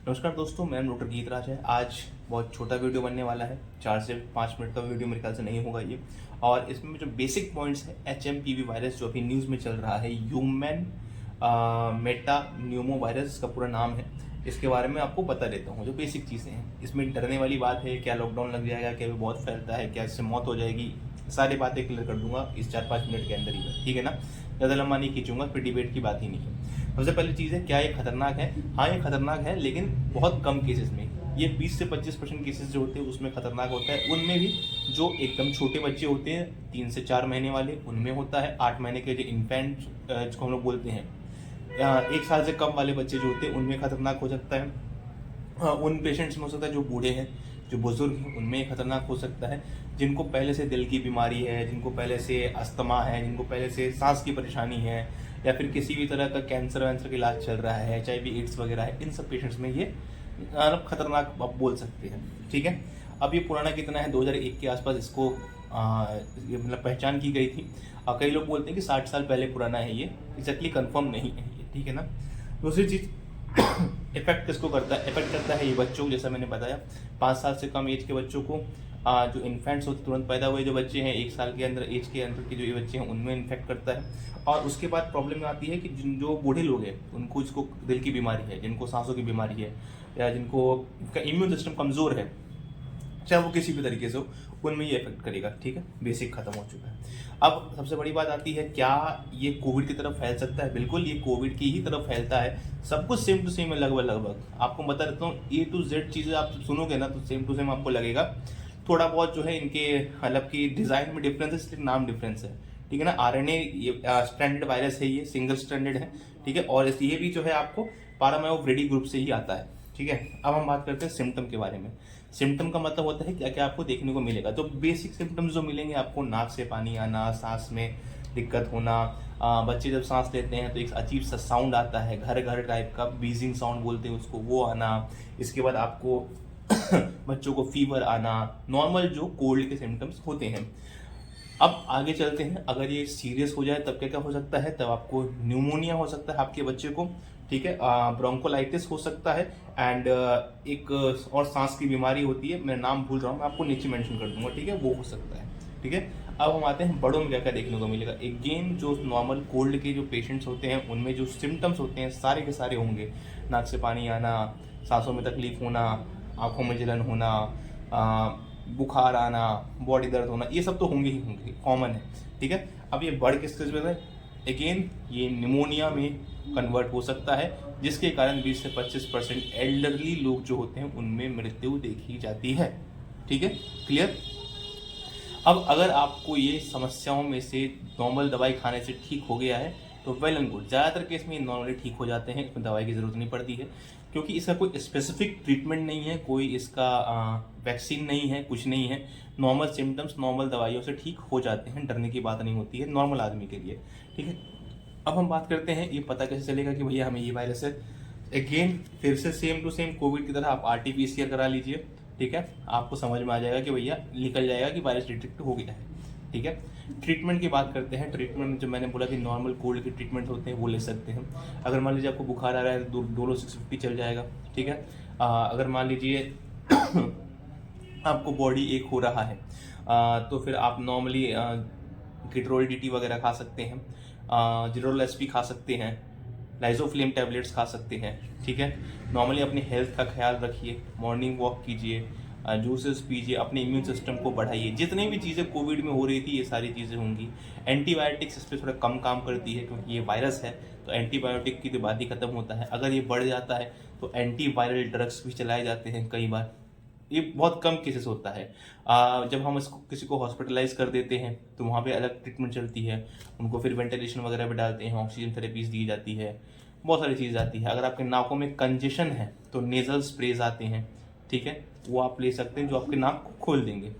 नमस्कार दोस्तों, मैं डॉक्टर गीतराज है। आज बहुत छोटा वीडियो बनने वाला है, 4 से 5 मिनट का वीडियो मेरे ख्याल से नहीं होगा ये। और इसमें जो बेसिक पॉइंट्स है, HMPV वायरस जो अभी न्यूज़ में चल रहा है, ह्यूमन मेटा न्यूमो वायरस का पूरा नाम है, इसके बारे में आपको बता देता हूँ। जो बेसिक चीज़ें हैं, इसमें डरने वाली बात है, क्या लॉकडाउन लग जाएगा, क्या ये बहुत फैलता है, क्या इससे मौत हो जाएगी, सारी बातें क्लियर कर दूंगा इस 4-5 मिनट के अंदर ही, ठीक है ना। ज़्यादा लंबा नहीं खींचूंगा, फिर डिबेट की बात ही नहीं है। सबसे पहली चीज़ है, क्या ये खतरनाक है? हाँ, ये खतरनाक है, लेकिन बहुत कम केसेस में। ये 20 से 25% केसेस जो होते हैं उसमें खतरनाक होता है। उनमें भी जो एकदम छोटे बच्चे होते हैं, 3 से 4 महीने वाले, उनमें होता है। 8 महीने के जो इन्फेंट जिसको हम लोग बोलते हैं, 1 साल से कम वाले बच्चे जो होते हैं, उनमें खतरनाक हो सकता है। हाँ, उन पेशेंट्स में हो सकता है जो बूढ़े हैं, जो बुजुर्ग हैं, उनमें खतरनाक हो सकता है। जिनको पहले से दिल की बीमारी है, जिनको पहले से अस्थमा है, जिनको पहले से सांस की परेशानी है, या फिर किसी भी तरह का कैंसर वैंसर का इलाज चल रहा है, HIV एड्स वगैरह है, इन सब पेशेंट्स में ये खतरनाक आप बोल सकते हैं, ठीक है। अब ये पुराना कितना है, 2001 के आसपास इसको ये मतलब पहचान की गई थी। कई लोग बोलते हैं कि 60 साल पहले पुराना है, ये एग्जैक्टली कंफर्म नहीं है ये, ठीक है ना। दूसरी चीज़, इफेक्ट किसको करता है? इफेक्ट करता है ये बच्चों को, जैसा मैंने बताया, 5 साल से कम एज के बच्चों को। जो इन्फेंट्स होते तुरंत पैदा हुए जो बच्चे हैं, 1 साल के अंदर एज के अंदर के जो ये बच्चे हैं, उनमें इन्फेक्ट करता है। और उसके बाद प्रॉब्लम आती है कि जो बूढ़े लोग हैं, उनको इसको दिल की बीमारी है, जिनको सांसों की बीमारी है, या जिनको इम्यून सिस्टम कमज़ोर है, चाहे वो किसी भी तरीके से हो, उनमें ये इफेक्ट करेगा, ठीक है। बेसिक खत्म हो चुका है। अब सबसे बड़ी बात आती है, क्या ये कोविड की तरफ फैल सकता है? बिल्कुल, ये कोविड की ही तरफ फैलता है। सब कुछ सेम टू सेम है, लगभग आपको बता देता हूँ। A to Z चीज़ें आप सुनोगे ना, तो सेम टू सेम आपको लगेगा। थोड़ा बहुत जो है इनके मतलब की डिज़ाइन में डिफरेंस है, सिर्फ नाम डिफरेंस है, ठीक है ना। RNA ये स्ट्रैंडेड वायरस है, ये सिंगल स्ट्रैंडेड है, ठीक है। और ये भी जो है आपको पारामायोग्रेडी ग्रुप से ही आता है, ठीक है। अब हम बात करते हैं सिम्टम के बारे में। सिम्टम का मतलब होता है क्या क्या आपको देखने को मिलेगा। तो बेसिक सिम्टम्स जो मिलेंगे आपको, नाक से पानी आना, सांस में दिक्कत होना, बच्चे जब सांस लेते हैं तो एक अजीब सा साउंड आता है, घर घर टाइप का बीजिंग साउंड बोलते हैं उसको, वो आना। इसके बाद आपको बच्चों को फीवर आना, नॉर्मल जो कोल्ड के सिम्टम्स होते हैं। अब आगे चलते हैं, अगर ये सीरियस हो जाए तब क्या क्या हो सकता है? तब आपको न्यूमोनिया हो सकता है आपके बच्चे को, ठीक है। ब्रोंकोलाइटिस हो सकता है, एंड एक और सांस की बीमारी होती है, मैं नाम भूल रहा हूँ, मैं आपको नीचे मेंशन कर दूंगा, ठीक है, वो हो सकता है, ठीक है। अब हम आते हैं बड़ों में क्या क्या देखने को मिलेगा। अगेन, जो नॉर्मल कोल्ड के जो पेशेंट्स होते हैं, उनमें जो सिम्टम्स होते हैं सारे के सारे होंगे। नाक से पानी आना, सांसों में तकलीफ होना, आंखों में जलन होना, बुखार आना, बॉडी दर्द होना, ये सब तो होंगे ही होंगे, कॉमन है, ठीक है। अब ये बढ़ किस किस में है? अगेन, ये निमोनिया में कन्वर्ट हो सकता है, जिसके कारण 20 से 25% एल्डरली लोग जो होते हैं उनमें मृत्यु देखी जाती है, ठीक है। क्लियर? अब अगर आपको ये समस्याओं में से नॉर्मल दवाई खाने से ठीक हो गया है तो वेल एंड गुड। ज़्यादातर केस में नॉर्मली ठीक हो जाते हैं, इसमें दवाई की ज़रूरत नहीं पड़ती है, क्योंकि इसका कोई स्पेसिफिक ट्रीटमेंट नहीं है, कोई इसका वैक्सीन नहीं है, कुछ नहीं है। नॉर्मल सिम्टम्स नॉर्मल दवाइयों से ठीक हो जाते हैं, डरने की बात नहीं होती है नॉर्मल आदमी के लिए, ठीक है। अब हम बात करते हैं, ये पता कैसे चलेगा कि भैया हमें ये वायरस है। अगेन, फिर से सेम टू सेम कोविड की तरह आप RT-PCR करा लीजिए, ठीक है। आपको समझ में आ जाएगा कि भैया, निकल जाएगा कि वायरस डिटेक्ट हो गया है, ठीक है। ट्रीटमेंट की बात करते हैं। ट्रीटमेंट जो मैंने बोला कि नॉर्मल कोल्ड के ट्रीटमेंट होते हैं वो ले सकते हैं। अगर मान लीजिए आपको बुखार आ रहा है तो डोलो 650 चल जाएगा, ठीक है। अगर मान लीजिए आपको बॉडी एक हो रहा है, तो फिर आप नॉर्मली गिट्रोल DT वगैरह खा सकते हैं, जिरोल SP खा सकते हैं, लाइजोफ्लेम टैबलेट्स खा सकते हैं, ठीक है। नॉर्मली अपनी हेल्थ का ख्याल रखिए, मॉर्निंग वॉक कीजिए, जूसेस पीजिए, अपने इम्यून सिस्टम को बढ़ाइए। जितनी भी चीज़ें कोविड में हो रही थी ये सारी चीज़ें होंगी। एंटीबायोटिक्स इस पर थोड़ा कम काम करती है, क्योंकि ये वायरस है, तो एंटीबायोटिक की तो बात ही खत्म होता है। अगर ये बढ़ जाता है तो एंटीवायरल ड्रग्स भी चलाए जाते हैं कई बार, ये बहुत कम केसेस होता है। जब हम इसको किसी को हॉस्पिटलाइज कर देते हैं तो वहाँ पे अलग ट्रीटमेंट चलती है, उनको फिर वेंटिलेशन वगैरह भी डालते हैं, ऑक्सीजन थेरेपीज दी जाती है, बहुत सारी चीज़ आती है। अगर आपके नाकों में कंजेशन है तो नेजल स्प्रेज आते हैं, ठीक है, वो आप ले सकते हैं, जो आपके नाक को खोल देंगे,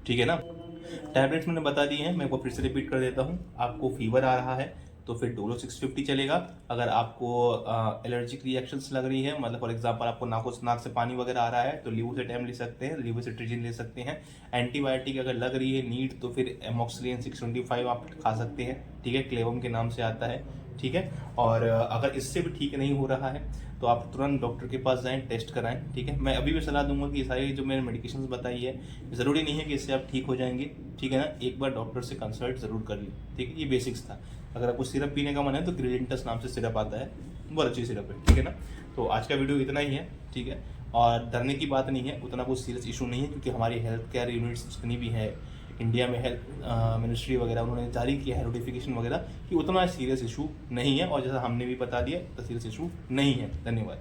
ठीक है ना। टैबलेट्स मैंने बता दी हैं, मैं वो फिर से रिपीट कर देता हूँ। आपको फीवर आ रहा है तो फिर डोलो 650 चलेगा। अगर आपको एलर्जिक रिएक्शंस लग रही है, मतलब फॉर एग्जांपल आपको नाक से पानी वगैरह आ रहा है, तो लीवोसिटेम ले सकते हैं, लीवोसिट्रिजिन ले सकते हैं। एंटीबायोटिक अगर लग रही है नीड, तो फिर एमॉक्सिलिन 625 आप खा सकते हैं, ठीक है, क्लेवम के नाम से आता है, ठीक है। और अगर इससे भी ठीक नहीं हो रहा है तो आप तुरंत डॉक्टर के पास जाएं, टेस्ट कराएं, ठीक है। मैं अभी भी सलाह दूंगा कि ये सारी जो मैंने मेडिकेशंस बताई है, ज़रूरी नहीं है कि इससे आप ठीक हो जाएंगे, ठीक है ना। एक बार डॉक्टर से कंसल्ट ज़रूर कर लें, ठीक है। ये बेसिक्स था। अगर आपको सिरप पीने का मन है तो ग्रिलिंटस नाम से सिरप आता है, बहुत अच्छी सिरप है, ठीक है ना। तो आज का वीडियो इतना ही है, ठीक है। और डरने की बात नहीं है, उतना कुछ सीरियस इशू नहीं है, क्योंकि हमारी हेल्थ केयर यूनिट्स जितनी भी है इंडिया में, हेल्थ मिनिस्ट्री वगैरह, उन्होंने जारी किया है नोटिफिकेशन वगैरह कि उतना सीरियस इशू नहीं है। और जैसा हमने भी बता दिया तो सीरियस इशू नहीं है। धन्यवाद।